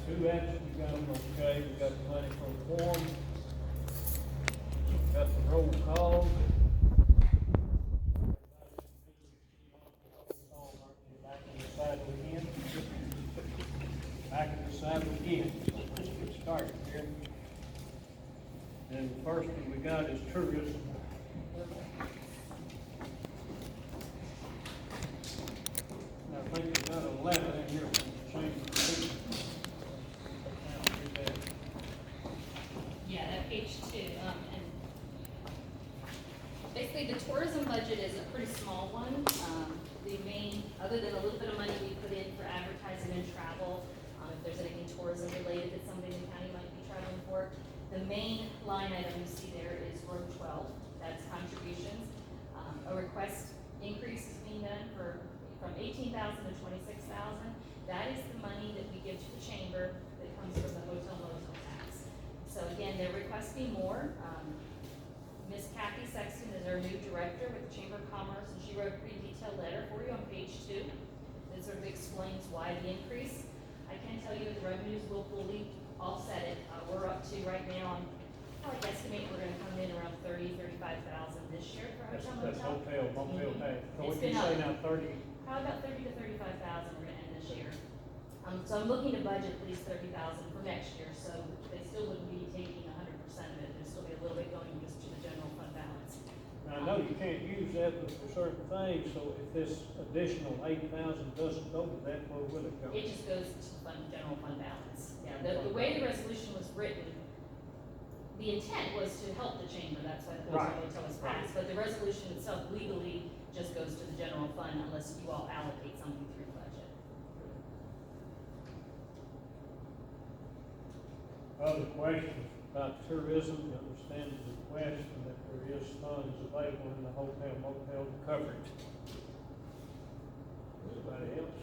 two actions, we got them okay, we got the money from form, got the roll call. Back in the saddle again. Back in the saddle again. So let's get started here. And the first one we got is tourism. I think we got a letter in here from the Chamber of Commerce. Yeah, that page 2, and basically the tourism budget is a pretty small one. The main, other than a little bit of money we put in for advertising and travel, if there's anything tourism related that somebody in the county might be traveling for, the main line item you see there is row 12, that's contributions. A request increase is being done from 18,000 to 26,000. That is the money that we give to the chamber that comes from the hotel motel tax. So again, they're requesting more. Ms. Kathy Sexton is our new director with the Chamber of Commerce, and she wrote a pretty detailed letter for you on page 2 that sort of explains why the increase. I can tell you that the revenues will fully offset it. We're up to right now, I would estimate we're gonna come in around 35,000 this year for hotel That's motel. motel tax. So It's what you been say up. now, 30? Probably about 30 to 35,000 we're gonna end this year. So I'm looking to budget at least 30,000 for next year, so they still wouldn't be taking 100% of it. There'd still be a little bit going just to the general fund balance. Now, I know you can't use that for certain things, so if this additional 8,000 doesn't go to that, where will it go? It just goes to the general fund balance. Yeah, the way the resolution was written, the intent was to help the chamber, that's why the Right. hotel was passed, but the resolution itself legally just goes to the general fund unless you all allocate something through the budget. Other questions about tourism? You understand the request and that there is funds available in the hotel motel to cover it. Anybody else?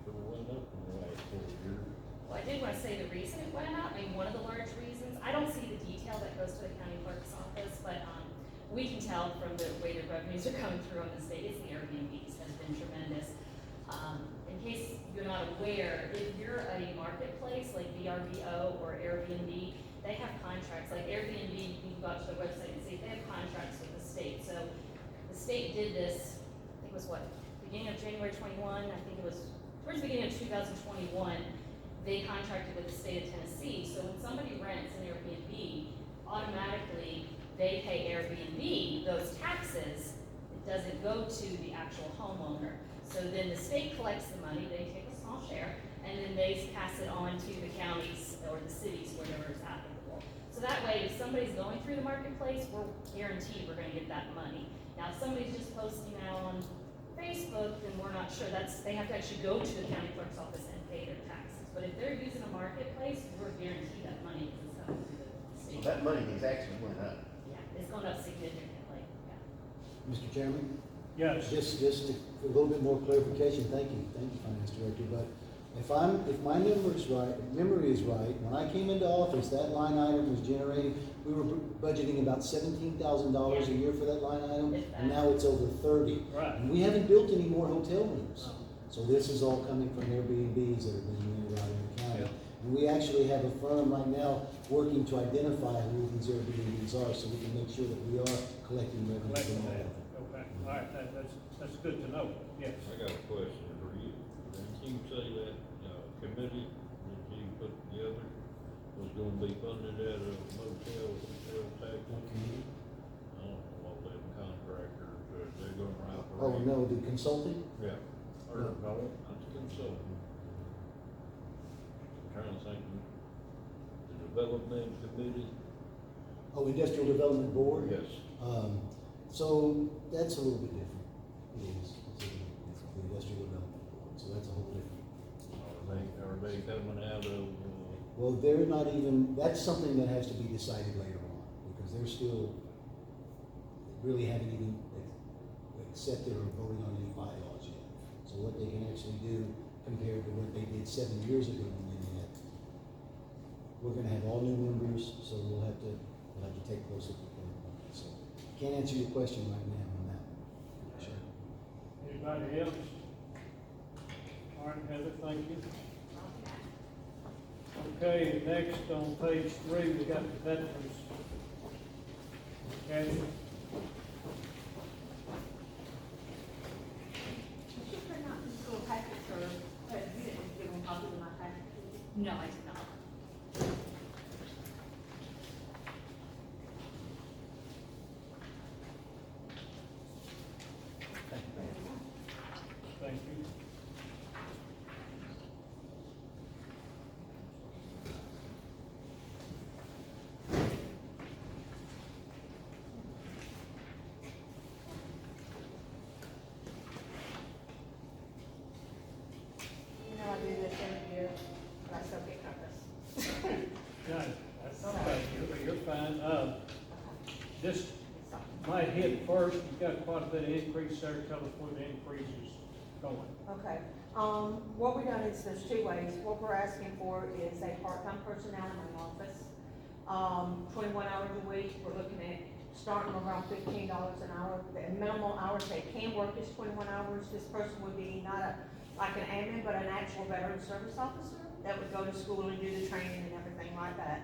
So it went up in the last 4 years. Well, I did want to say the reason it went up, I mean, one of the large reasons, I don't see the detail that goes to the county clerk's office, but, we can tell from the way the revenues are coming through on the state, it's the Airbnbs has been tremendous. In case you're not aware, if you're a marketplace like VRBO or Airbnb, they have contracts, like Airbnb, you can go out to their website and see, they have contracts with the state, so the state did this, I think it was what, beginning of January 21, I think it was towards the beginning of 2021, they contracted with the state of Tennessee, so when somebody rents an Airbnb, automatically they pay Airbnb those taxes. It doesn't go to the actual homeowner. So then the state collects the money, they take a small share, and then they pass it on to the counties or the cities, wherever it's applicable. So that way, if somebody's going through the marketplace, we're guaranteed we're gonna get that money. Now, if somebody's just posting out on Facebook, then we're not sure. They have to actually go to the county clerk's office and pay their taxes. But if they're using a marketplace, we're guaranteed that money because it's coming through the state. Well, that money has actually went up. Yeah, it's gone up significantly, yeah. Mr. Chairman, Yes. just a little bit more clarification, thank you, Finance Director, but if my memory is right, when I came into office, that line item was generating, we were budgeting about $17,000 a year for that line item, and now it's over 30. Right. And we haven't built any more hotel rooms. So this is all coming from Airbnbs that are being rented out in the county. Yeah. And we actually have a firm right now working to identify who these Airbnbs are, so we can make sure that we are collecting revenue Collecting from all that. of them. Okay, all right, that's good to know, yes. I got a question for you. Didn't you say that, committee that you put together was gonna be funded out of motel tax? What committee? I don't know what them contractors, they're gonna operate. Oh, no, the consulting? Yeah, or no, not the consultant. I'm trying to think, the development committee? Oh, Industrial Development Board? Yes. So that's a little bit different. It is. It's the Industrial Development Board, so that's a whole different. Are they coming out of, Well, they're not even, that's something that has to be decided later on, because they're still, really haven't even accepted or voted on any bylaws yet. So what they can actually do compared to what they did 7 years ago when they did it, we're gonna have all new members, so we'll have to take a closer look at it. So can't answer your question right now on that one. Sure. Anybody else? All right, Heather, thank you. Okay, next on page 3, we got the veterans. Kathy? Did you print out these little packets, or, you didn't give them copies of my packet? No, I did not. Thank you. You know, I do this every year, but I still get nervous. Got it. That's okay, you're fine. Just might hit first, you've got quite a bit of increase there, tell us where the increase is going. Okay, what we've done is, there's two ways. What we're asking for is a part-time personnel in my office. 21 hours a week, we're looking at starting around $15 an hour. The minimal hours they can work is 21 hours. This person would be not like an admin, but an actual veteran service officer that would go to school and do the training and everything like that.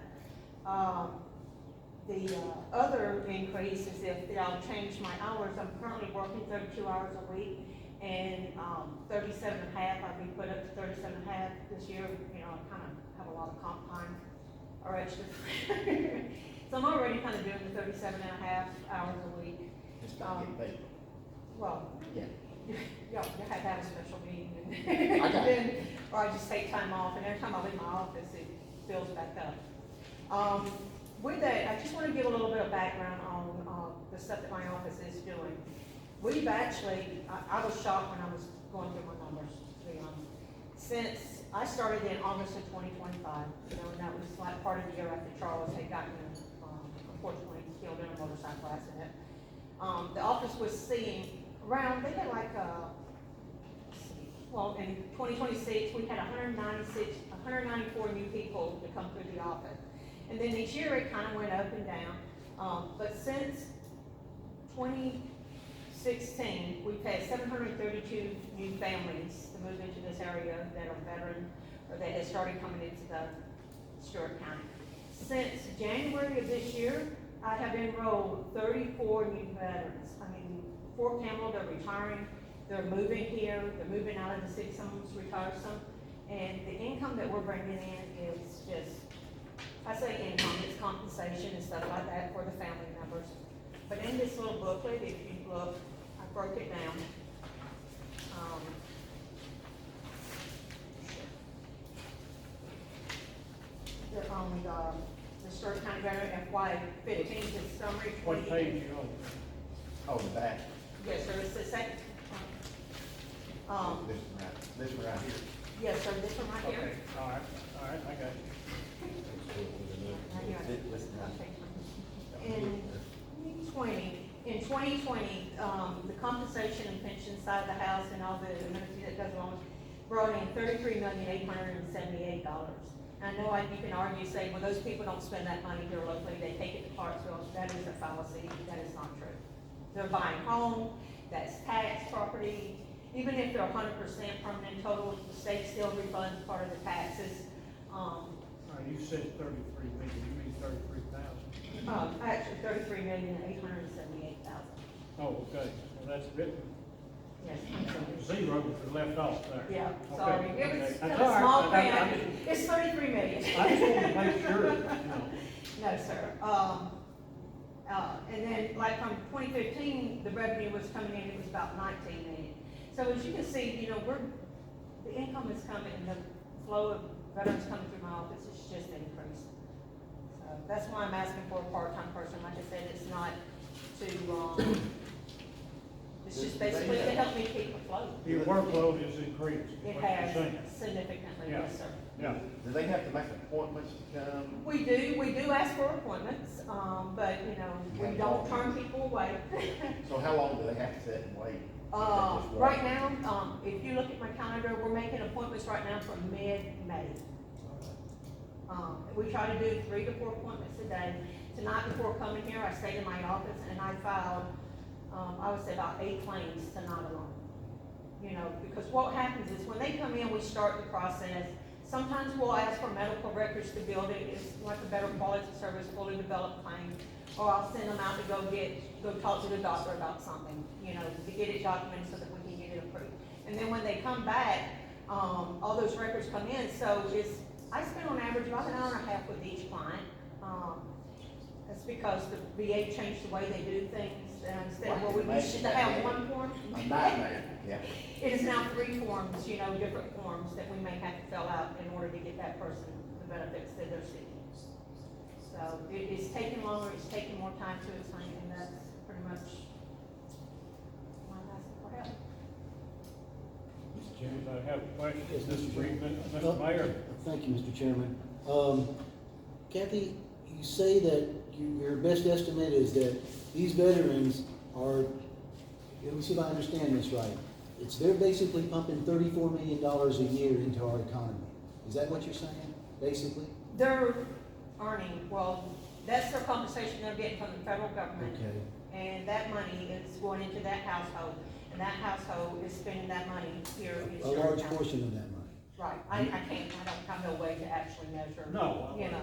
The other increase is if I'll change my hours. I'm currently working 32 hours a week, and 37 and a half, I'll be put up to 37 and a half this year. You know, I kind of have a lot of comp time or extra. So I'm already kind of doing the 37 and a half hours a week. Just not getting paid. Well, Yeah. you have to have a special meeting, I and got it. then, or I just take time off, and every time I leave my office, it fills back up. With that, I just want to give a little bit of background on the stuff that my office is doing. We've actually, I was shocked when I was going through my numbers, to be honest. Since I started in August of 2025, you know, and that was like part of the year after Charles had gotten, unfortunately, killed in a motorcycle accident. The office was seeing around, they had like, well, in 2026, we had 194 new people to come through the office. And then each year it kind of went up and down. But since 2016, we've had 732 new families to move into this area that are veteran, or that has started coming into the Stewart County. Since January of this year, I have enrolled 34 new veterans. I mean, Fort Campbell, they're retiring, they're moving here, they're moving out of the city, someone's retired some. And the income that we're bringing in is just, I say income, it's compensation and stuff like that for the family members. But in this little booklet, if you look, I broke it down. On the Stewart County Veteran FY15, the summary. What page you on? Oh, the back. Yes, sir, it's the second. This one right here. Yes, sir, this one right Okay, here. all right, I got you. Right here. This one right In 2020, the compensation and pension side of the house and all the amenities that goes along brought in $33,878. I know you can argue, say, well, those people don't spend that money here locally, they take it to Clarksville. That is a fallacy, that is not true. They're buying home, that's tax property. Even if they're 100% permanent total, the state still refunds part of the taxes. All right, you said 33 million, you mean 33,000? Actually, $33,878,000. Oh, okay, well, that's written, Yes. zero was left off there. Yeah, Okay, sorry, it was okay. kind That's of all right. small I print, just- it's 33 million. I just wanted to make sure, you know. No, sir, and then like from 2015, the revenue was coming in, it was about 19 million. So as you can see, you know, the income is coming, the flow of veterans coming through my office is just increased. So that's why I'm asking for a part-time person, like I said, it's not to, it's just basically to help me keep afloat. Your workload is increased, is It what you're has saying. significantly, Yeah. yes, sir. Yeah, Do they have to make appointments to come? We do ask for appointments, but, you know, we don't turn people away. So how long do they have to sit and wait? Right now, if you look at my calendar, we're making appointments right now for mid-May. We try to do 3 to 4 appointments a day. Tonight before coming here, I stayed in my office and I filed, I would say about 8 claims tonight alone. You know, because what happens is when they come in, we start the process. Sometimes we'll ask for medical records to build it, it's like a better quality service, fully developed claim. Or I'll send them out to go talk to the doctor about something, you know, to get it documented so that we can get it approved. And then when they come back, all those records come in, so I spend on average about an hour and a half with each client. That's because the VA changed the way they do things, instead of what we used to have one form. A nightmare, yeah. It is now 3 forms, you know, different forms that we may have to fill out in order to get that person the benefits that they're seeking. So it's taking longer, it's taking more time to explain, and that's pretty much why I'm asking for help. Mr. Chairman? Anybody have a question? Yes, Mr. Chairman. Mr. Mayor? Thank you, Mr. Chairman. Kathy, you say that your best estimate is that these veterans are, let me see if I understand this right. They're basically pumping $34 million a year into our economy. Is that what you're saying, basically? They're earning, well, that's their compensation they're getting from the federal government. Okay. And that money is going into that household, and that household is spending that money here in A Sherman large County. portion of that money. Right, I don't have no way to actually measure. No. You know.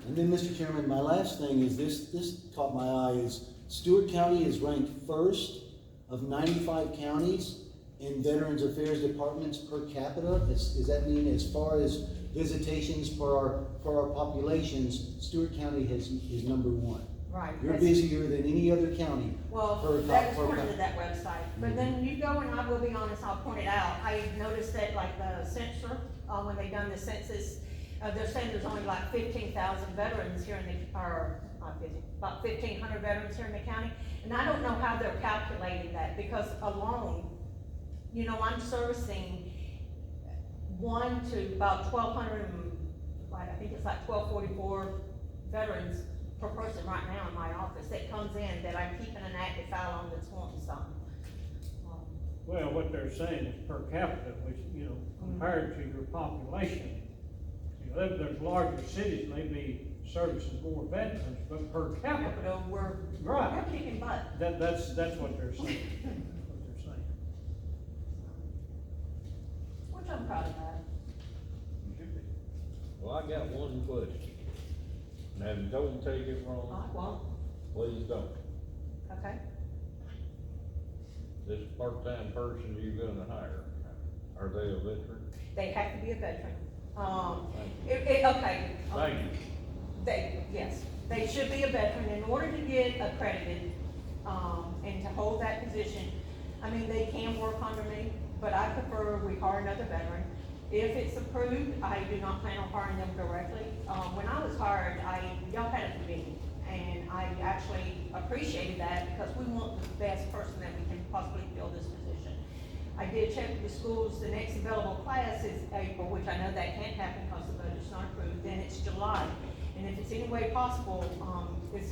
And then, Mr. Chairman, my last thing is this caught my eye, is Stewart County is ranked first of 95 counties in Veterans Affairs departments per capita. Does that mean as far as visitations for our populations, Stewart County is number 1? Right. You're that's- busier than any other county. Well, per that was per pointed cap- to that website, but then you go, and I will be honest, I'll point it out, I noticed that like the census, when they done the census, they're saying there's only like 15,000 veterans here in the, or not 50, about 1,500 veterans here in the county, and I don't know how they're calculating that, because alone, you know, I'm servicing 1 to about 1,200, I think it's like 1,244 veterans per person right now in my office that comes in that I'm keeping an active file on that's wanting something. Well, what they're saying is per capita, which, you know, compared to your population, you know, there's larger cities may be servicing more veterans, but per capita, Capital, we're right, kicking butt. that's what they're saying. That's what they're saying. Which I'm proud of that. You should be. Well, I got one question. Now, don't take it wrong, Well, please don't. okay. This part-time person you're gonna hire, are they a veteran? They have to be a veteran. Thank you. Okay. Thank you. Yes, they should be a veteran in order to get accredited, and to hold that position. I mean, they can work under me, but I prefer we hire another veteran. If it's approved, I do not plan on hiring them directly. When I was hired, y'all had a committee, and I actually appreciated that because we want the best person that we can possibly fill this position. I did check with the schools, the next available class is April, which I know that can't happen because the budget's not approved, then it's July. And if it's any way possible,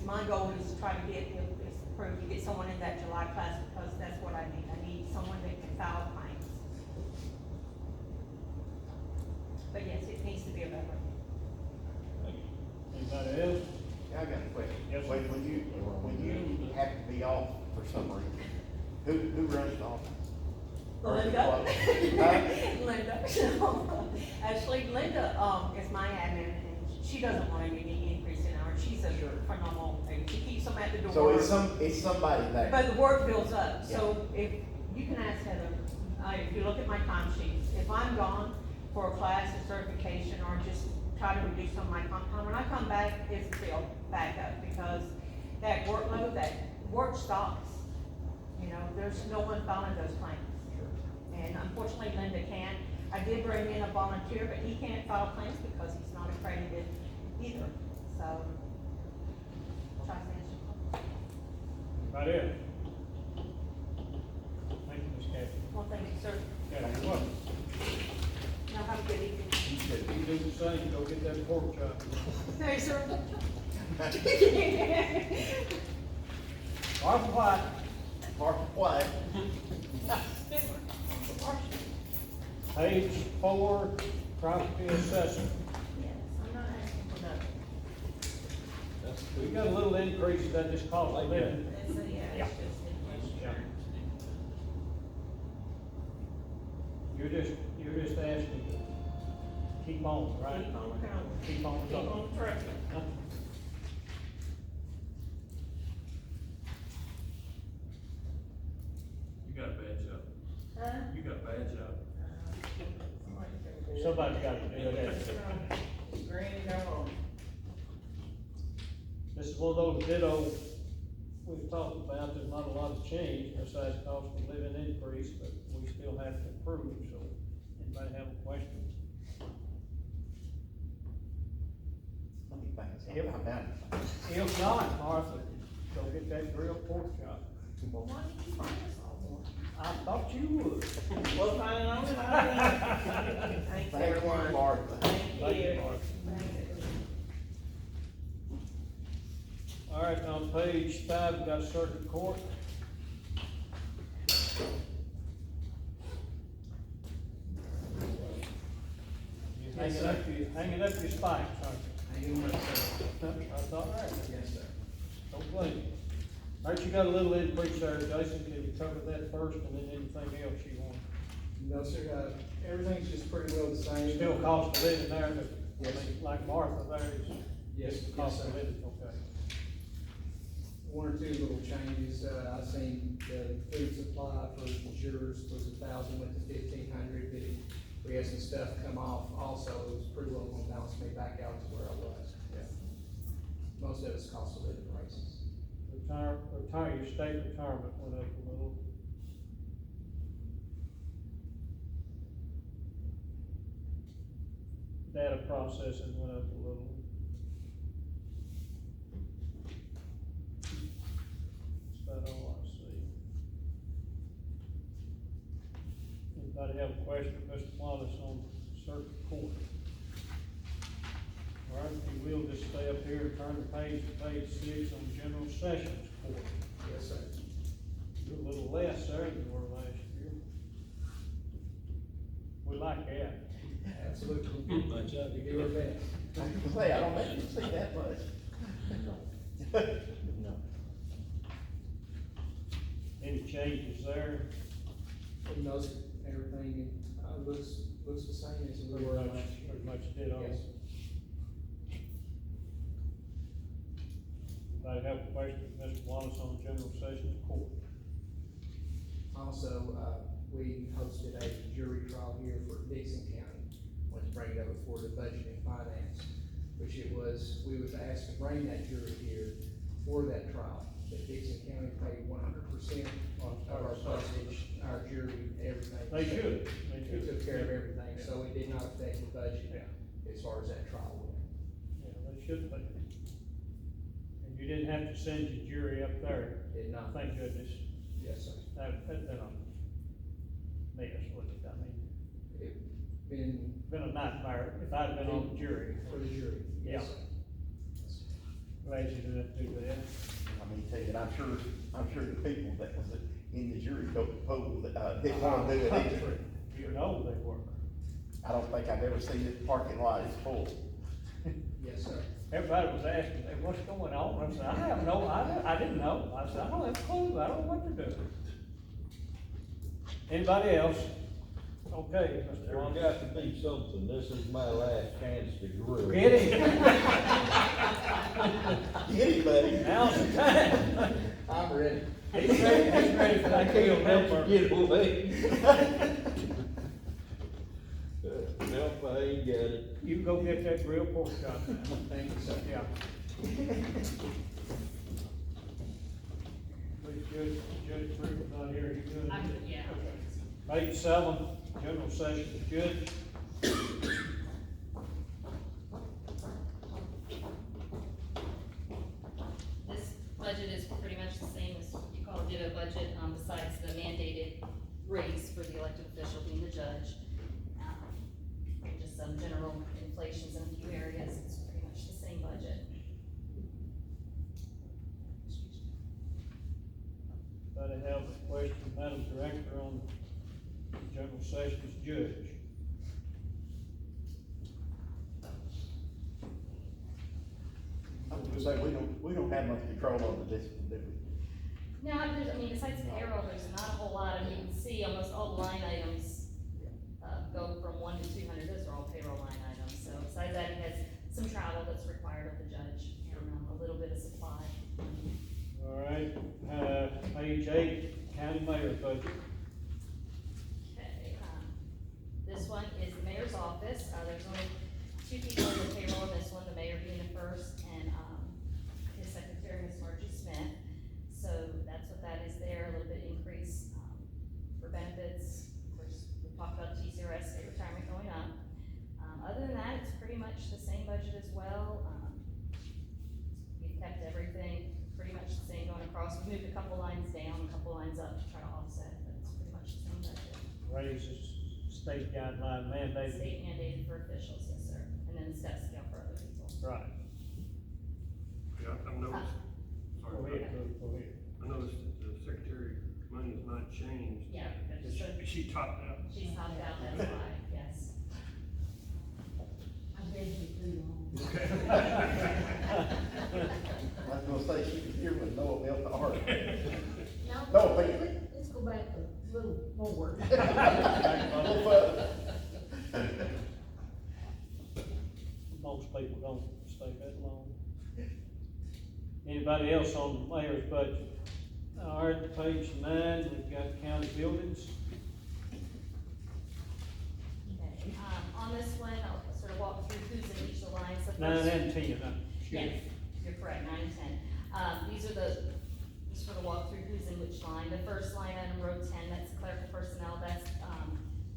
my goal is to try to get, if it's approved, to get someone in that July class because that's what I need. I need someone that can file claims. But yes, it needs to be a veteran. Thank you. Anybody else? Yeah, I got a question. Yes, sir. When you have to be off for some reason, who runs the office? Linda. Huh? Linda. Actually, Linda, is my admin, and she doesn't want any increase in hours. She's a phenomenal lady. She keeps them at the door. So it's somebody there. But the work builds up, so if, you can ask Heather, if you look at my time sheets, if I'm gone for a class or certification, or just try to reduce some of my comp time, when I come back, it's filled back up, because that workload, that work stops. You know, there's no one filing those claims. And unfortunately, Linda can't. I did bring in a volunteer, but he can't file claims because he's not accredited either, so. Try to answer your question. Anybody else? Thank you, Ms. Kathy. Well, thank you, sir. Yeah, you're welcome. Now, have a good evening. You do the same, go get that pork chop. Hey, sir. Arthur White. Mark White. Page 4, property assessment. Yes, I'm not asking for that. That's We good. got a little increase, that just cost a living. It's, yeah, Yeah. it's just inflation. Yeah. You're just asking keep on, right? Keep on going. Keep on Keep going. on trucking. You got a bad job. Huh? You got a bad job. Somebody's gotta do that. Granny, go on. This is one of those ditto we've talked about, there's not a lot of change besides cost of living increase, but we still have to approve, so anybody have a question? Let me think, Yep. I'm down. If not, Martha, go get that grilled pork chop. Well, why did you buy us all one? I thought you would. Well, fine, I'm Thank you, Thank you, everyone. Martha. Thank you, Thank you. Martha. All right, on page 5, we got circuit court. You hanging up your spikes, aren't you? That's all right. Yes, sir. Don't blame you. All right, you got a little increase there, Jason, can you cover that first and then anything else you want? No, sir, everything's just pretty well the same. Still cost of living there, but, I Yes. mean, like Martha there is. Yes, just yes, Cost sir. of living, okay. One or two little changes, I've seen the food supply for jurors was 1,000, went to 1,500, but we had some stuff come off also, it was pretty well gonna balance me back out to where I was. Most of it's cost of living raises. Your state retirement went up a little. Data processing went up a little. That's about all I see. Anybody have a question, Mr. Wallace, on circuit court? All right, if you will, just stay up here and turn the page to page 6 on general sessions court. Yes, sir. You're a little less there than you were last year. We like that. Absolutely. Much of We it. do our best. I was gonna say, I don't think you see that much. No. Any changes there? And most, everything, looks the same as we Pretty were much, last year. pretty much did all. Yes. Anybody have a question, Mr. Wallace, on general sessions court? Also, we hosted a jury trial here for Dixon County. Want to bring it up before the budget and finance, which it was, we was asked to bring that jury here for that trial. But Dixon County paid 100% of our postage, our jury, everything. They should, they It should. took care of everything, so it did not affect the budget Yeah, as far as that trial went. yeah, they should be. And you didn't have to send your jury up there, Did not. thank goodness. Yes, sir. That'd been a mess, wouldn't it? I mean, It been been a nightmare if I'd been on the jury. for the jury. Yes, sir. Glad you didn't do that. I mean, tell you, and I'm sure the people that was in the jury pool, didn't wanna do it either. You know they were. I don't think I've ever seen this parking lot is full. Yes, sir. Everybody was asking, "Hey, what's going on?" I said, I have no, I didn't know. I said, I don't have a clue, I don't know what to do. Anybody else? Okay, Mr. There's Wallace. got to be something, this is my last chance to grill. Get it? Get it, buddy. Now's the time. I'm ready. He's ready for that kill number. Get away. Nope, I ain't got it. You go get that real pork chop now. Thank you, sir. Yeah. Please, Judge Fruit, not here, you good? Yeah. Page 7, general sessions, Judge. This budget is pretty much the same as you call a ditto budget, besides the mandated raise for the elected official being the judge. Just some general inflations in a few areas, it's pretty much the same budget. Anybody have a question, Madam Director, on general sessions, Judge? I was gonna say, we don't have much control over this, do we? Now, there's, I mean, besides payroll, there's not a whole lot, I mean, you can see almost all the line items, go from 1 to 200, those are all payroll line items. required of the judge, and a little bit of supply. All right, page 8, county mayor's budget. Okay, this one is the mayor's office, there's only 2 people in the payroll in this one, the mayor being the first, and, his secretary, Ms. Margie Smith. So that's what that is there, a little bit increase, for benefits. Of course, we talked about TCRS state retirement going up. Other than that, it's pretty much the same budget as well. We've kept everything pretty much the same going across. We moved a couple lines down, a couple lines up to try to offset, but it's pretty much the same budget. Raises, state guideline mandated. State mandated for officials, yes, sir, and then the step scale for other people. Right. Yeah, I've noticed, Go sorry, ahead, go ahead. I noticed that the secretary money has not changed. Yeah, that's Is the- she topped out? she's topped out, that's why, yes. I bet you too long. I was gonna say, she could hear with no melt the heart. Now, No, really? let's go back a little more. A little further. Most people don't stay that long. Anybody else on the mayor's budget? All right, page 9, we've got county buildings. Okay, on this one, I'll sort of walk through who's in each of the lines. The 9 first- and 10, Yes, you're correct, 9 and 10. These are just sort of walk through who's in which line. The first line item, row 10, that's clerical personnel, that's,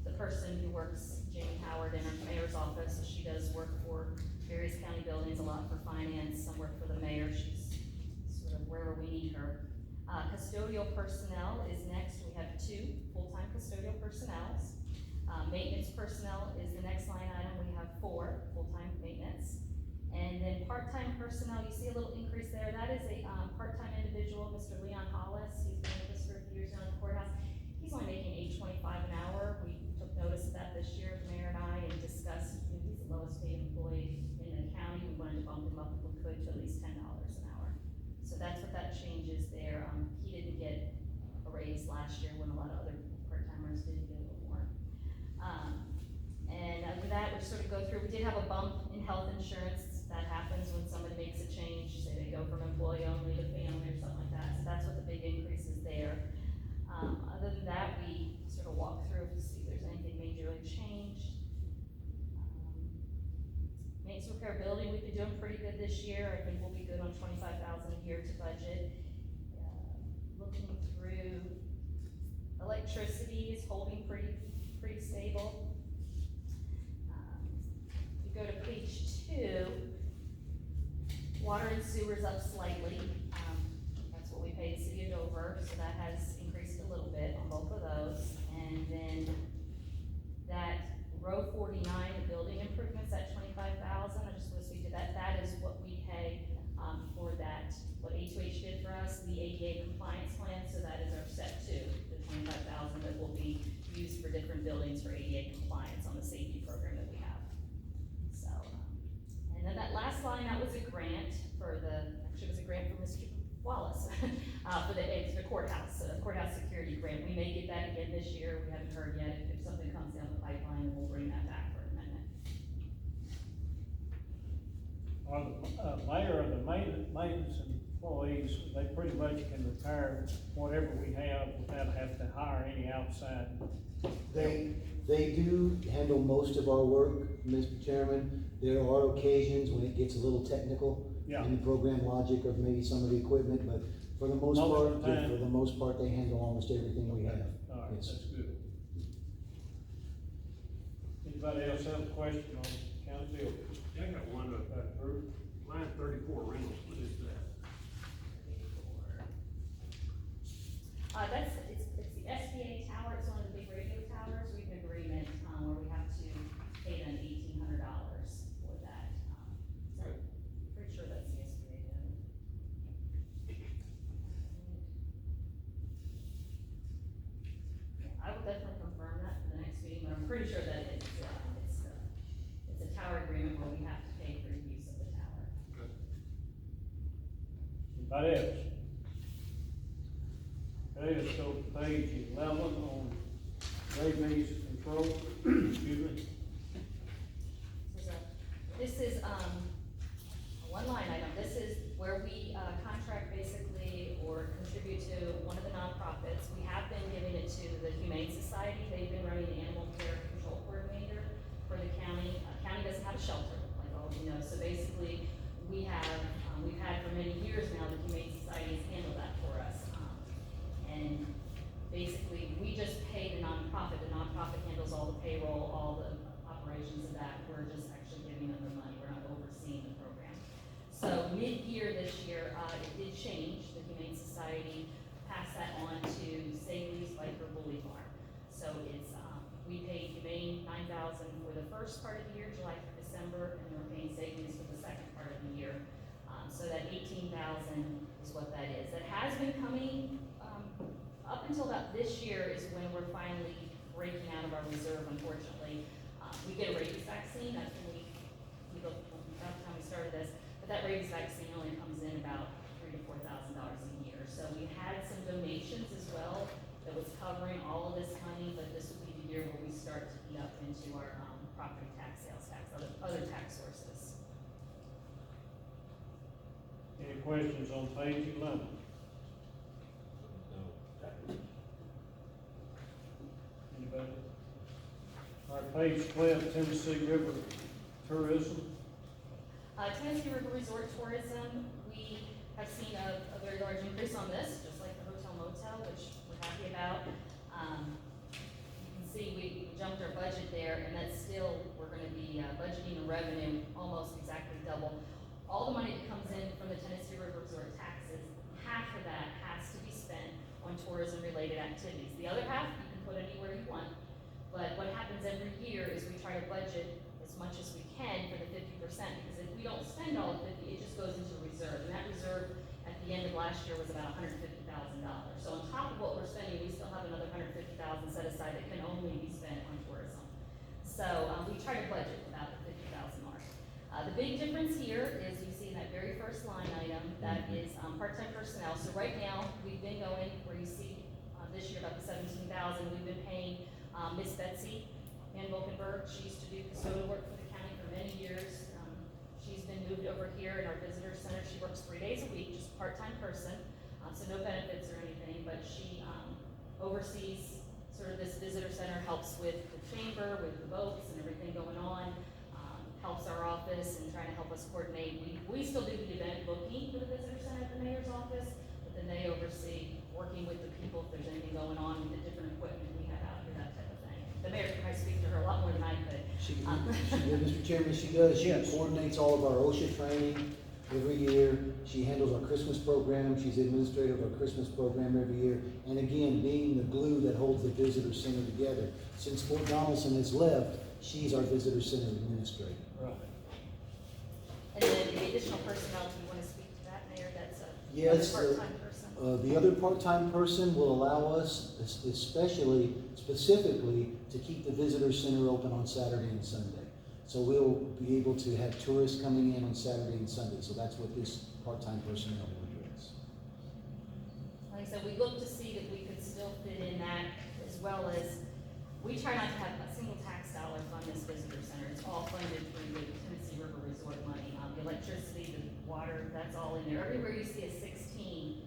the person who works, Jamie Howard, in our mayor's office, so she does work for various county buildings, a lot for finance, some work for the mayor, she's sort of wherever we need her. Custodial personnel is next, we have 2 full-time custodial personnels. Maintenance personnel is the next line item, we have 4 full-time maintenance. And then part-time personnel, you see a little increase there, that is a, part-time individual, Mr. Leon Hollis, he's been with us for a few years now in the courthouse. He's only making $8.25 an hour, we took notice of that this year, the mayor and I, and discussed, he's the lowest paid employee in the county, we wanted to bump him up if we could to at least $10 an hour. So that's what that change is there, he didn't get a raise last year when a lot of other part-timers did get a little more. And with that, we sort of go through, we did have a bump in health insurance, that happens when somebody makes a change, say they go from employee only to family or something like that, so that's what the big increase is there. Other than that, we sort of walk through to see if there's anything majorly changed. Maintenance repair building, we've been doing pretty good this year, I think we'll be good on 25,000 a year to budget. Looking through, electricity is holding pretty stable. If you go to page 2, water and sewer's up slightly, that's what we pay the city of Dover, so that has increased a little bit on both of those. And then that row 49, the building improvements, that 25,000, I just want to speak to that, that is what we pay, for that, what A2H did for us, the ADA compliance plan, so that is our step 2, the 25,000 that will be used for different buildings for ADA compliance on the safety program that we have. So, and then that last line, that was a grant for actually it was a grant for Mr. Wallace, for the courthouse, courthouse security grant. We may get that again this year, we haven't heard yet. If something comes down the pipeline, then we'll bring that back for an amendment. Are the mayor and the maintenance employees, they pretty much can repair whatever we have without having to hire any outside. They do handle most of our work, Mr. Chairman. There are occasions when it gets a little technical Yeah. in the program logic of maybe some of the equipment, but for the most Most part, of the time. for the most part, they handle almost everything we have. All right, Yes. that's good. Anybody else have a question on county building? Yeah, I got one, Bruce? line 34 rentals, what is that? It's the SBA tower, it's one of the big radio towers, we have an agreement, where we have to pay them $1,800 for that. So, pretty sure that's the SBA then. I will definitely confirm that for the next meeting, but I'm pretty sure that it's a tower agreement where we have to pay for use of the tower. Anybody else? Okay, let's go to page 11 on rabies control. Excuse me. This is, change. The Humane Society passed that on to St. Louis Viper Bully Farm. So it's, we paid Humane $9,000 for the first part of the year, July through December, and we're paying St. Louis for the second part of the year. So that $18,000 is what that is. That has been coming, up until about this year is when we're finally breaking out of our reserve, unfortunately. We get a rabies vaccine, that's when we look, about the time we started this, but that rabies vaccine only comes in about $3,000 to $4,000 a year. So we had some donations as well that was covering all of this money, but this will be the year where we start to eat up into our, property tax, sales tax, other tax sources. Any questions on page 11? Anybody? All right, page 12, Tennessee River Tourism. Tennessee River Resort Tourism, we have seen a very large increase on this, just like the hotel motel, which we're happy about. You can see we jumped our budget there, and that's still, we're gonna be budgeting a revenue almost exactly double. All the money that comes in from the Tennessee River Resort taxes, half of that has to be spent on tourism-related activities. The other half, you can put anywhere you want, but what happens every year is we try to budget as much as we can for the 50%, because if we don't spend all of 50, it just goes into a reserve, and that reserve at the end of last year was about $150,000. So on top of what we're spending, we still have another $150,000 set aside that can only be spent on tourism. So we try to budget about the $50,000 mark. The big difference here is you see in that very first line item, that is part-time personnel. So right now, we've been going, where you see this year about the $17,000, we've been paying Miss Betsy Van Volkenberg. She used to do custodial work for the county for many years. She's been moved over here in our visitor center. She works 3 days a week, just a part-time person, so no benefits or anything, but she oversees sort of this visitor center, helps with the chamber, with the boats and everything going on, helps our office and trying to help us coordinate. We still do the event booking for the visitor center at the mayor's office, but then they oversee working with the people if there's anything going on with the different equipment we have out here, that type of thing. The mayor can probably speak to her a lot more than I could. Mr. Chairman, she does, she Yes. coordinates all of our OSHA training every year. She handles our Christmas program, she's the administrator of our Christmas program every year. And again, being the glue that holds the visitor center together. Since Fort Donaldson has left, she's our visitor center administrator. Right. And then the additional personnel, do you want to speak to that, Mayor? That's a Yes, part-time person. The other part-time person will allow us, specifically, to keep the visitor center open on Saturday and Sunday. So we'll be able to have tourists coming in on Saturday and Sunday, so that's what this part-time personnel will address. Like I said, we look to see that we could still fit in that, as well as, we try not to have a single tax dollar fund this visitor center. It's all funded through the Tennessee River Resort money. The electricity, the water, that's all in there. Everywhere you see a 16,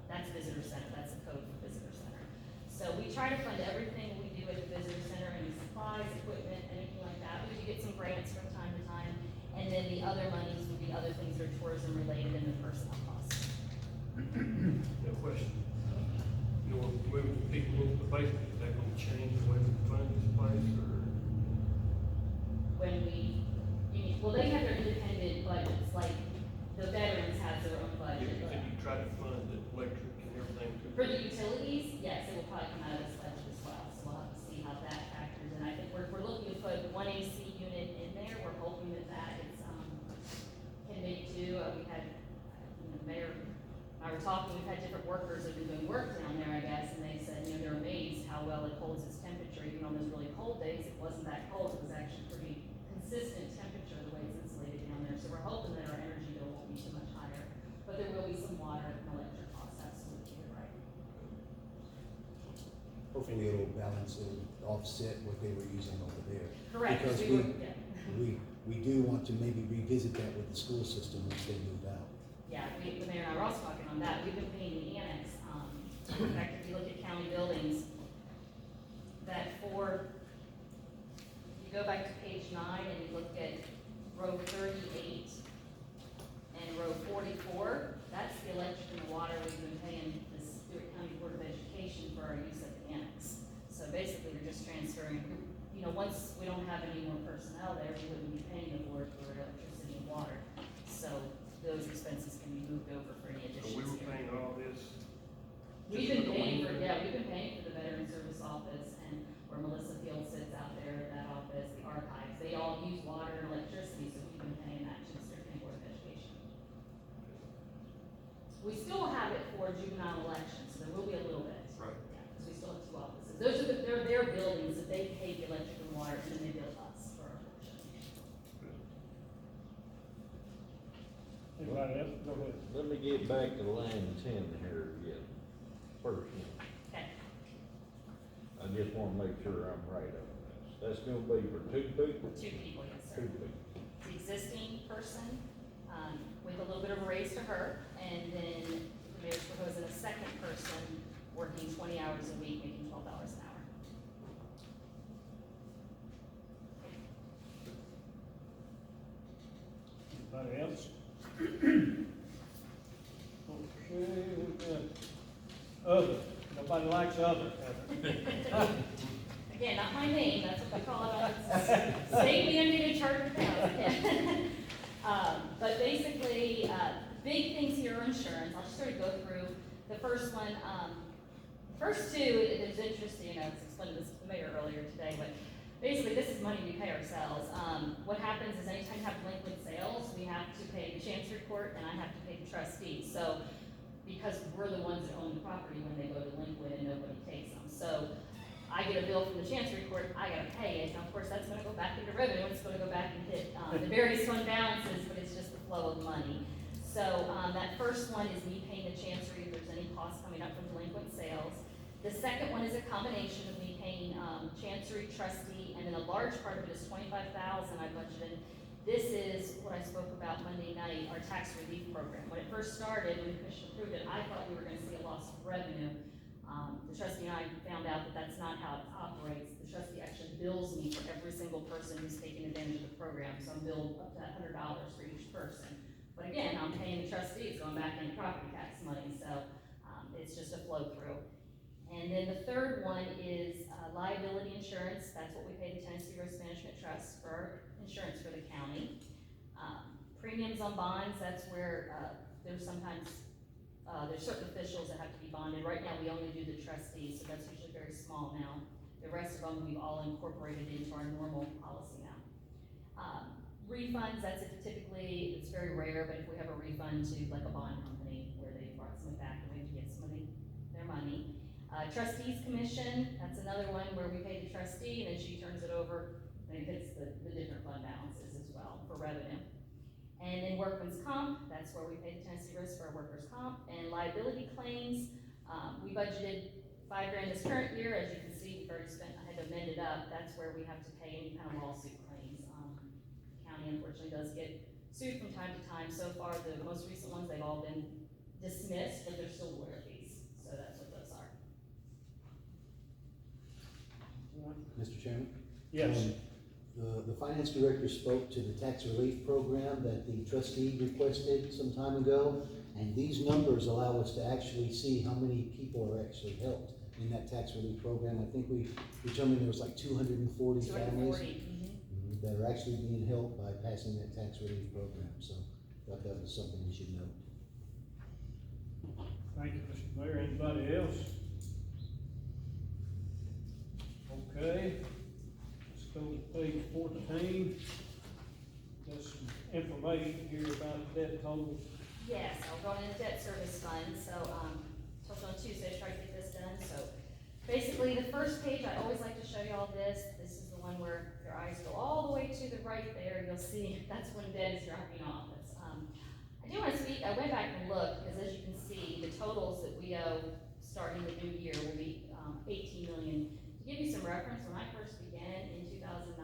that's visitor center, that's the code for visitor center. So we try to fund everything we do at the visitor center, any supplies, equipment, anything like that. We do get some grants from time to time, and then the other monies would be other things that are tourism related and the personnel costs. No question. You know, when people move to the basement, is that gonna change the way we fund this place, or? When well, they have their independent budgets, like the veterans have their own budget. If you try to fund the electric and everything too? For the utilities, yes, it will probably come out of this budget as well, so we'll have to see how that factors in. I think we're looking to put one AC unit in there, we're hoping that it's, can make two. We had, the mayor and I were talking, we've had different workers that have been doing work down there, I guess, and they said, they're amazed how well it holds its temperature, even on those really cold days. It wasn't that cold, it was actually pretty consistent temperature the way it's insulated down there, so we're hoping that our energy bill won't be too much higher, but there will be some water and electric costs, absolutely, you're right. Hopefully it'll balance and offset what they were using over there. Correct, Because we were, yeah. we do want to maybe revisit that with the school system once they move out. Yeah, the mayor and I were also talking on that, we've been paying the annex, in fact, if you look at county buildings, that you go back to page 9 and you look at row 38 and row 44, that's the electric and the water we've been paying the Stewart County Board of Education for our use of the annex. So basically, we're just transferring, once we don't have any more personnel there, we wouldn't be paying the board for electricity and water. So those expenses can be moved over for any So additions we were here. paying all this. We've just been for the paying for, one- yeah, we've been paying for the Veteran Service Office and where Melissa Field sits out there, that office, the archives, they all use water and electricity, so we've been paying that to the Sterling Board of Education. We still have it for juvenile elections, so there will be a little bit. Right. Yeah, because we still have two offices. Those are they're their buildings that they pay the electric and water, and then they bill us for our portion. Anybody else? Go ahead. Let me get back to line 10 here again, first one. Okay, I just wanna make sure I'm right on this. That's gonna be for 2 people? 2 people, yes, sir. 2 people. The existing person, with a little bit of a raise to her, and then the mayor's proposing a second person working 20 hours a week, making $12 an hour. Anybody else? Okay, we got other, nobody likes other, Heather. Again, not my name, that's what they call it on state mandated charter towns. But basically, big things here are insurance. I'll just sort of go through the first one. First two, it is interesting, I was explaining this to the mayor earlier today, but basically this is money we pay ourselves. What happens is anytime you have delinquent sales, we have to pay the Chancery Court and I have to pay the trustees. So, because we're the ones that own the property when they go delinquent and nobody takes them. So, I get a bill from the Chancery Court, I gotta pay it, and of course, that's gonna go back into revenue, it's gonna go back and hit, the various fund balances, but it's just the flow of money. So, that first one is me paying the Chancery if there's any costs coming up from delinquent sales. The second one is a combination of me paying, Chancery, trustee, and then a large part of it is $25,000 I budgeted. This is what I spoke about Monday night, our tax relief program. When it first started, when the commission approved it, I thought we were gonna see a loss of revenue. The trustee and I found out that that's not how it operates. The trustee actually bills me for every single person who's taking advantage of the program, so I'm billed up to $100 for each person. But again, I'm paying the trustee, it's going back into property tax money, so, it's just a flow through. And then the third one is, liability insurance. That's what we pay the Tennessee Risk Management Trust for our insurance for the county. Premiums on bonds, that's where, there's sometimes there's certain officials that have to be bonded. Right now, we only do the trustees, so that's usually very small now. The rest of them, we've all incorporated into our normal policy now. Refunds, that's if typically, it's very rare, but if we have a refund to like a bond company where they brought something back and we have to get somebody their money. Trustees commission, that's another one where we pay the trustee and then she turns it over and it hits the different fund balances as well for revenue. And then workman's comp, that's where we pay the Tennessee Risk for our workers' comp. And liability claims, we budgeted $5,000 this current year. As you can see, we've already spent, I had to amend it up. That's where we have to pay any kind of lawsuit claims. The county unfortunately does get sued from time to time. So far, the most recent ones, they've all been dismissed, but they're still lawyer fees. So that's what those are. Mr. Chairman? Yes. The finance director spoke to the tax relief program that the trustee requested some time ago, and these numbers allow us to actually see how many people are actually helped in that tax relief program. I think we determined there was like 240 families 240. that are actually being helped by passing that tax relief program, so I thought that was something we should note. Thank you, Mr. Mayor. Anybody else? Okay, let's go to page 14. There's some information here about debt totals. Yes, I'll go into debt service fund, so, talked on Tuesday, try to get this done, so. Basically, the first page, I always like to show you all this. This is the one where your eyes go all the way to the right there, you'll see, that's when debt is dropping off. It's, I do wanna speak, I went back and looked, because as you can see, the totals that we owe starting the new year will be, 18 million. To give you some reference, when I first began in 2009,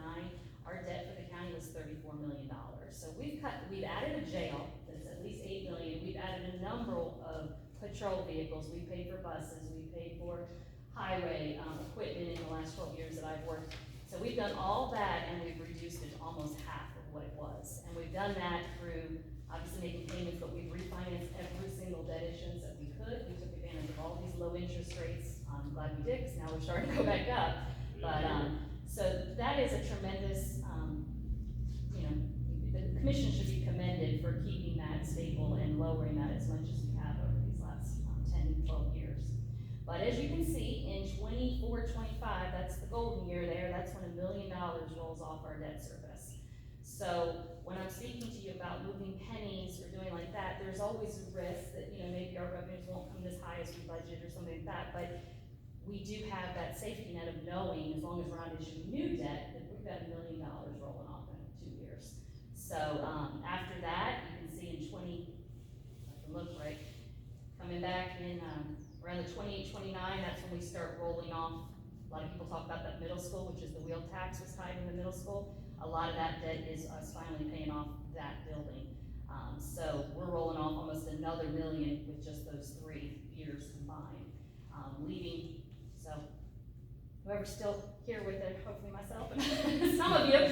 our debt for the county was $34 million. So we've added a jail that's at least $8 million. We've added a number of patrol vehicles. We paid for buses. We paid for highway equipment in the last 12 years that I've worked. So we've done all that and we've reduced it to almost half of what it was. And we've done that through obviously making payments, but we've refinanced every single debt issuance that we could. We took advantage of all these low interest rates. I'm glad we did, because now we're starting to go back up. But, so that is a tremendous, the commission should be commended commended for keeping that stable and lowering that as much as we have over these last 10, 12 years. But as you can see, in 24-25, that's the golden year there, that's when $1 million rolls off our debt service. So when I'm speaking to you about moving pennies or doing like that, there's always a risk that, you know, maybe our revenues won't come as high as we budget or something like that, but we do have that safety net of knowing, as long as we're not issuing new debt, that we've got $1 million rolling off in 2 years. So, after that, you can see in if I can look right, coming back in, around the 28, 29, that's when we start rolling off. A lot of people talk about that middle school, which is the wheel tax was tied in the middle school. A lot of that debt is us finally paying off that building. So we're rolling off almost another $1 million with just those 3 years combined, leaving, so whoever's still here with it, hopefully myself and some of you,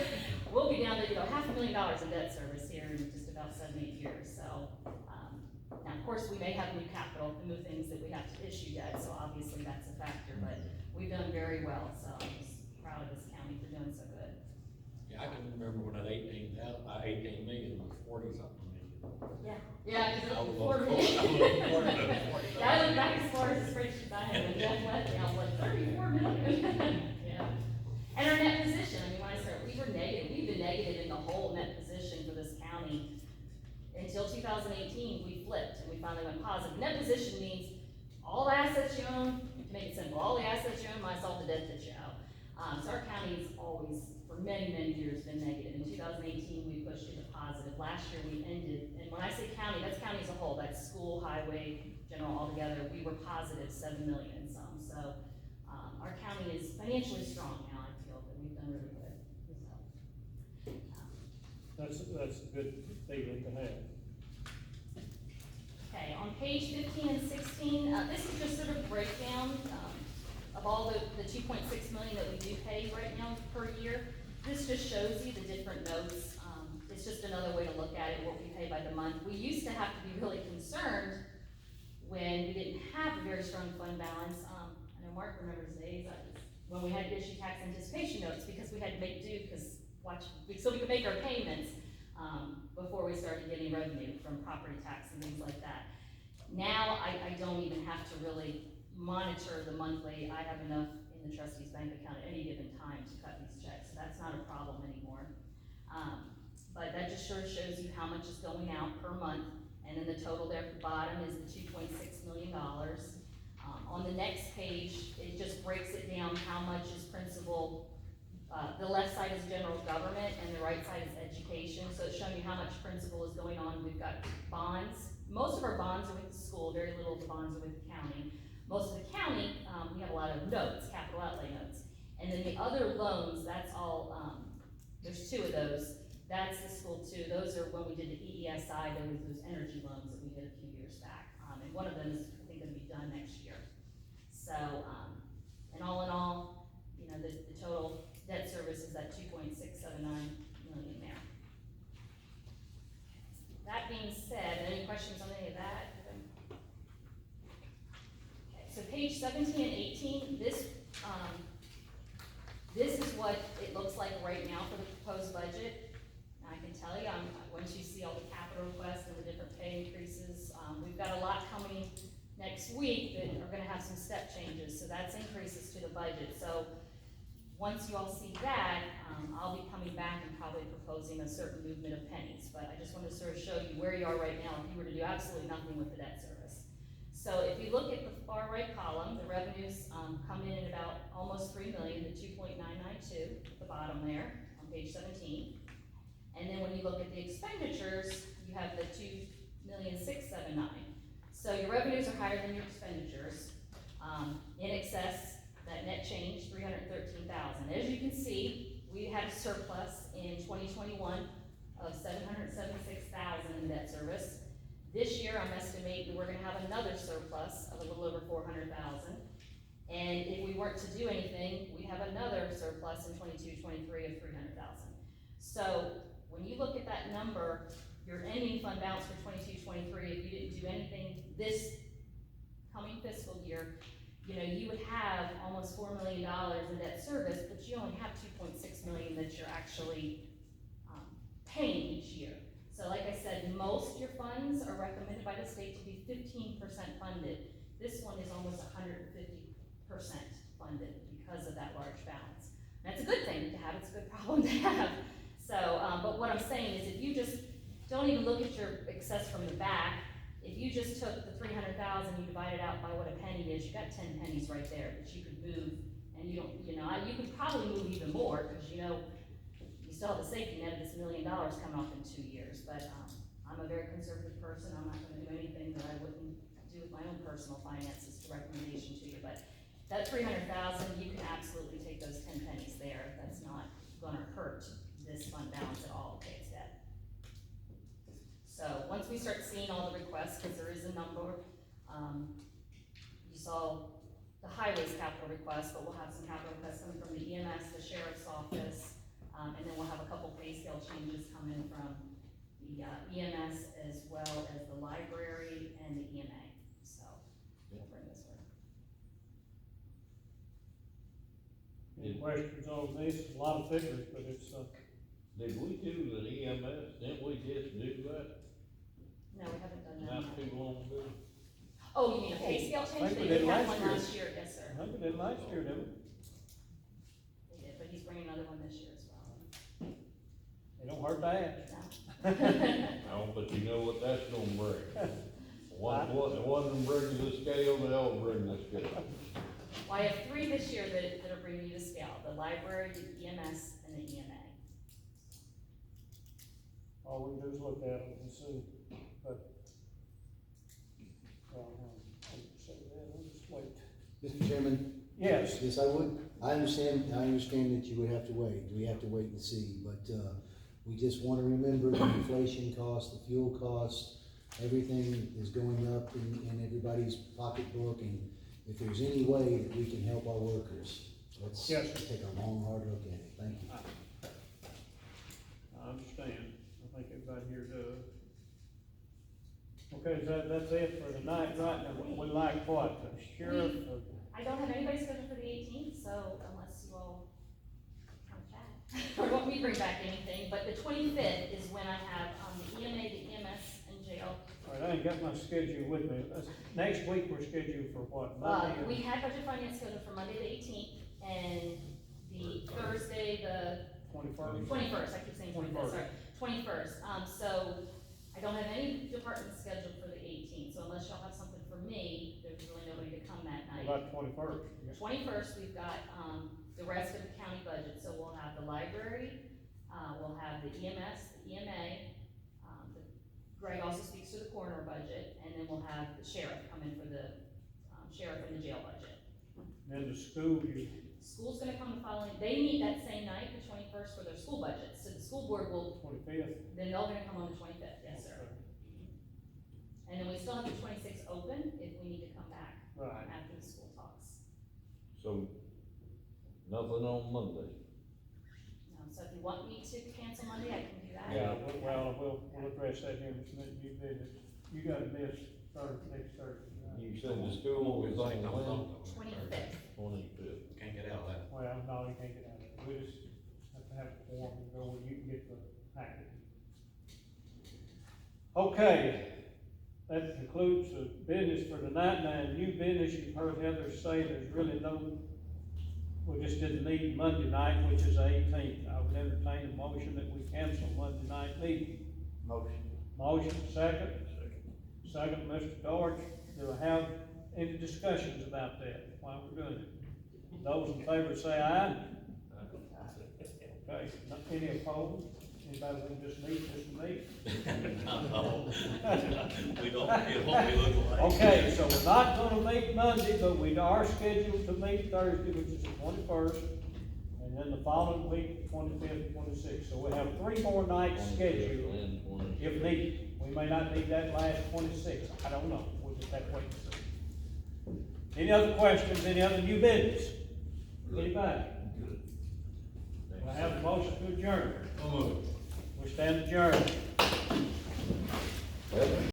we'll be down to, $500,000 in debt service here in just about 7-8 years. So, now of course we may have new capital and new things that we have to issue debt, so obviously that's a factor, but we've done very well, so I'm just proud of this county for doing so good. Yeah, I can remember when that 18 million was 40-something million. Yeah, cause I it was was 4 on million. Yeah, I look back as far as the spreadsheet I had, and Jeff left me, I was like, 34 million. Yeah. And our net position, I mean, when I started, we were negative, we've been negative in the whole net position for this county. Until 2018, we flipped and we finally went positive. Net position means all the assets you own, to make it simple, all the assets you own minus all the debt that you owe. So our county's always, for many, many years, been negative. In 2018, we pushed it to positive. Last year, we ended, and when I say county, that's county as a whole, that's school, highway, general, all together, we were positive 7 million and some. So, our county is financially strong now, I feel, that we've done really good. So, That's a good feeling to have. okay, on page 15 and 16, this is just sort of a breakdown, of all the 2.6 million that we do pay right now per year. This just shows you the different notes. It's just another way to look at it, what we pay by the month. We used to have to be really concerned when we didn't have a very strong fund balance. I know Mark remembers the days when we had to issue tax anticipation notes because we had to make due, so we could make our payments before we started getting revenue from property tax and things like that. Now, I don't even have to really monitor the monthly. I have enough in the trustee's bank account at any given time to cut these checks, so that's not a problem anymore. But that just sort of shows you how much is going out per month, and then the total there at the bottom is the $2.6 million. On the next page, it just breaks it down how much is principal. The left side is general government, and the right side is education, so it's showing you how much principal is going on. We've got bonds. Most of our bonds are with the school, very little of the bonds are with the county. Most of the county, we have a lot of notes, capital outlay notes. And then the other loans, that's all, there's 2 of those. That's the school too. Those are when we did the EESI, there was those energy loans that we did a few years back. And one of them is, I think, gonna be done next year. So, and all in all, the total debt service is at 2.679 million there. That being said, any questions on any of that? Okay, so page 17 and 18, this is what it looks like right now for the proposed budget. I can tell you, once you see all the capital requests and the different pay increases, we've got a lot coming next week that are gonna have some step changes, so that's increases to the budget. So once you all see that, I'll be coming back and probably proposing a certain movement of pennies, but I just wanted to sort of show you where you are right now if you were to do absolutely nothing with the debt service. So if you look at the far right column, the revenues come in at about almost 3 million, the 2.992 at the bottom there on page 17. And then when you look at the expenditures, you have the 2,679,000. So your revenues are higher than your expenditures. In excess, that net change, 313,000. As you can see, we had a surplus in 2021 of 776,000 in debt service. This year, I'm estimating we're gonna have another surplus of a little over 400,000. And if we weren't to do anything, we'd have another surplus in 22-23 of 300,000. So when you look at that number, your ending fund balance for 22-23, if you didn't do anything this coming fiscal year, you would have almost $4 million in debt service, but you only have 2.6 million that you're actually paying each year. So like I said, most your funds are recommended by the state to be 15% funded. This one is almost 150% funded because of that large balance. That's a good thing to have, it's a good problem to have. So, but what I'm saying is if you just, don't even look at your excess from the back, if you just took the 300,000, you divide it out by what a penny is, you got 10 pennies right there that you could move, and you don't, you could probably move even more, because you still have the safety net of this $1 million coming off in 2 years, but, I'm a very conservative person, I'm not gonna do anything that I wouldn't do with my own personal finances to recommendation to you, but that 300,000, you can absolutely take those 10 pennies there, that's not gonna hurt this fund balance at all, okay, it's dead. So, once we start seeing all the requests, because there is a number, you saw the highways capital request, but we'll have some capital requests coming from the EMS, the sheriff's office, and then we'll have a couple pay scale changes coming from the EMS as well as the library and the EMA, so we'll bring this one. Any questions on this? A lot of figures, but it's, Did we do the EMS, didn't we just do that No, we haven't done that. not too long ago? Oh, you mean a pay scale I change? think we They did had last one year. last year, yes, sir. I think we did last year, didn't we? They did, but he's bringing another one this year as well. It don't hurt to ask. No. No, but you know what that's gonna bring. One of them brings the scale, they all bring the scale. Well, I have 3 this year that are bringing you to scale, the library, the EMS, and the EMA. All we do is look at it and see, but, I'll say that, I'll just wait. Mr. Chairman? Yes, Yes, I understand that you would have to wait, we have to wait and see, but, we just wanna remember the inflation cost, the fuel cost, everything is going up in everybody's pocketbook, and if there's any way that we can help our workers, let's Yes. take a long, hard look at it, thank you. I understand. I think everybody here does. Okay, that's it for tonight, right? Now, we like what, the sheriff, I don't have anybody scheduled for the 18th, so unless you all come chat, or want me to bring back anything, but the 25th is when I have, the EMA, the EMS, and jail. all right, I ain't got my schedule with me. Next week, we're scheduled for what, Monday? We had budget finance scheduled for Monday the 18th, and the Thursday, the 21st? 21st, I keep saying 25th, sorry, 21st. So I don't have any departments scheduled for the 18th, so unless y'all have something for me, there's really nobody to come that night. About 21st? 21st, we've got, the rest of the county budget, so we'll have the library, we'll have the EMS, the EMA, Greg also speaks to the coroner budget, and then we'll have the sheriff come in for the, sheriff and the jail budget. Then the school, School's gonna come the following, they meet that same night, the 21st, for their school budget, so the school board will, 25th? then they're gonna come on the 25th, yes, sir. And then we still have the 26th open if we need to come back Right. after the school talks. So, nothing on Monday. So if you want me to cancel Monday, I can do that. Yeah, well, we'll address that here in just a minute. You business. You got a miss next Thursday, right? You said the school was on when? 25th. 25th. Can't get out of that. Well, no, you can't get out of it. We just have to have a form and go where you can get the packet. Okay, that concludes the business for tonight. Now, new business, you've heard Heather say there's really no, we just didn't meet Monday night, which is the 18th. I would entertain a motion that we cancel Monday night meeting. Motion. Motion, second? Second, Mr. George. Do I have any discussions about that while we're doing it? Those in favor say aye. Okay, not any opposed? Anybody want to just meet, We don't, it won't be looking like. Okay, so we're not gonna meet Monday, but we are scheduled to meet Thursday, which is the 21st, and then the following week, 25th, 26th. So we have 3 more nights scheduled, And 20. if needed. We may not need that last 26th, I don't know, we'll just have to wait and see. Any other questions, any other new business? Anybody? I have a motion to adjourn. We stand adjourned.